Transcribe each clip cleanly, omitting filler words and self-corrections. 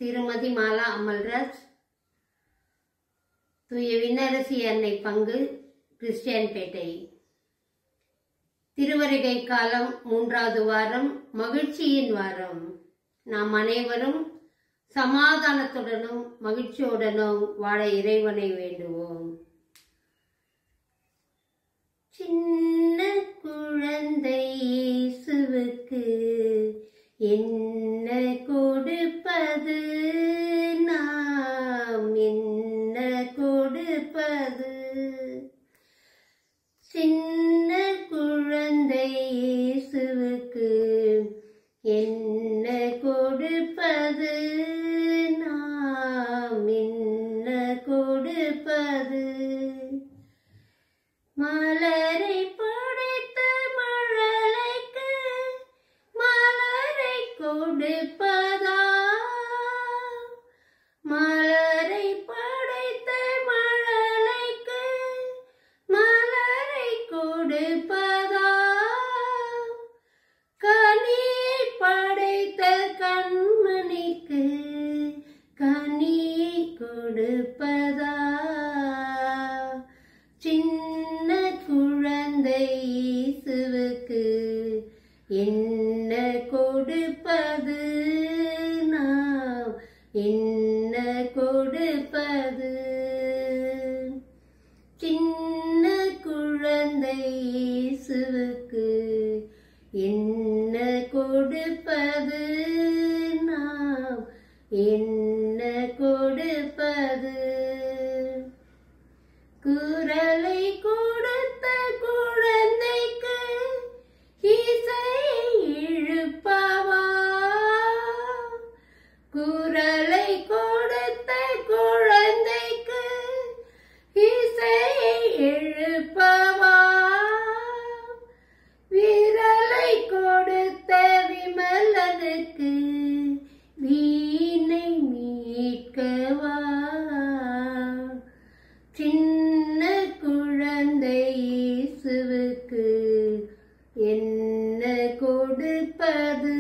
திருமதி மாலா அமல்ராஜ், தூய விண்ணரசி அன்னை பங்கு, கிறிஸ்டியன்பேட்டை. திருவருகை காலம் 3வது வாரம், மகிழ்ச்சியின் வாரம். நாம் அனைவரும் சமாதானத்துடனும் மகிழ்ச்சியுடனும் வாழ இறைவனை வேண்டுவோம். சின்ன குழந்தை இயேசுவுக்கு என்ன கொடுப்பது, நாம் என்ன கொடுப்பது? சின்ன குழந்தை இயேசுவுக்கு என்ன கொடுப்பது, நாம் என்ன கொடுப்பது? மலரை படைத்த மழலைக்கு மலரை கொடுப்பதா? மலரை படைத்த மழலைக்கு மலரை கொடுப்பதா? கனியை படைத்த கண்மணிக்கு கனியை கொடுப்பதா? சின்ன குழந்தை இயேசுவுக்கு என்ன கொடுப்பது, நாம் என்ன கொடுப்பது? சின்ன குழந்தை இயேசுவுக்கு என்ன கொடுப்பது, நாம் என்ன கொடுப்பது? குரலை கொடுத்த குழந்தைக்கு இசையை இழுப்பவா? குரலை கொடுத்த குழந்தைக்கு இசையை எழுப்பவா? விரலை கொடுத்த விமலனுக்கு வீணை மீட்கவா? சின்ன குழந்தை இயேசுவுக்கு என்ன கொடுப்பது,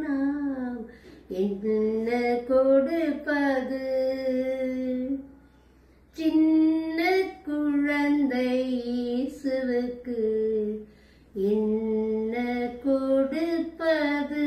நாம் என்ன கொடுப்பது? சின்ன குழந்தை இயேசுவுக்கு என்ன கொடுப்பது?